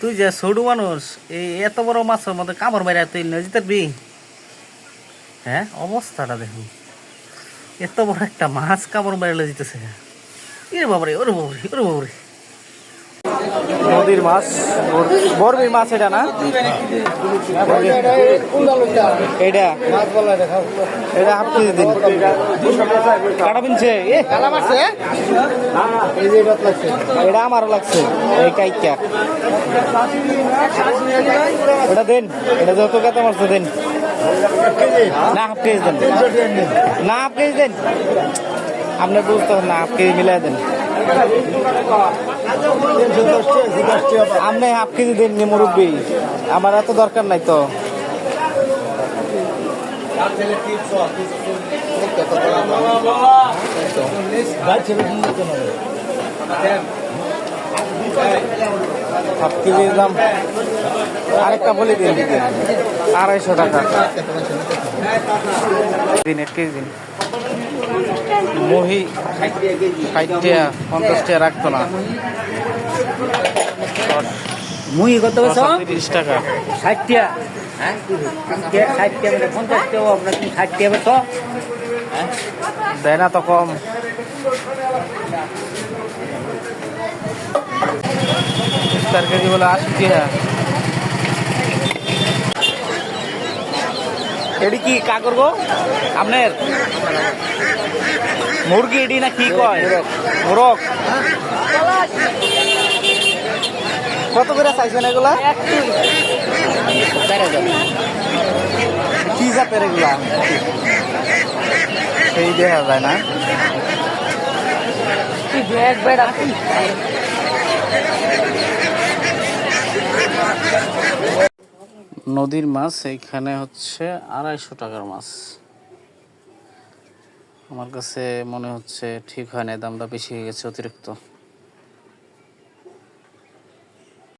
তুই যে ছোট মানুষ, এই এত বড় মাছের মধ্যে কামড় মারা তুই নদী পারবি? হ্যাঁ, অবস্থাটা দেখুন, এত বড় একটা মাছ কামড় মারা যেতেছে। ইরে বাবারে, ওরে বাবারে, ওরে বাবারে। নদীর মাছ, বড়বি মাছ এটা না? এটা এটা হাফ কেজি দিন। কাটা পিনছে এটা আমারও লাগছে। এই কাইকা ওটা দেন, এটা যত কথা মারছে দেন না, হাফ কেজি দেন না, হাফ কেজি দেন। আপনি বুঝতে না, হাফ কেজি মিলাই দেন। আপনি হাফ কেজি দেন নি মুরব্বী, আমার এত দরকার নাই তো। হাফ কেজির দাম আরেকটা বলে দিন, 250 টাকা দিন। 1 কেজি দিন। মহি 60 টাকা, 50 টাকা রাখতো না। মুই কত বছর? 30 টাকা। 60 টাকা। হ্যাঁ 60 টাকা, 50 টাকা আপনার 60 টাকা তো দেয় না তো কম। ইফতার কেজি বলে 80 টাকা। এটি কি কা করবো আপনার মুরগি? এটি না কি কয় মোরগ? কত করে চাইছেন এগুলা? কি জাতের এগুলা? সেই দেখা যায় না। নদীর মাছ এইখানে হচ্ছে 250 টাকার মাছ। আমার কাছে মনে হচ্ছে ঠিক হয় না, দামটা বেশি হয়ে গেছে, অতিরিক্ত।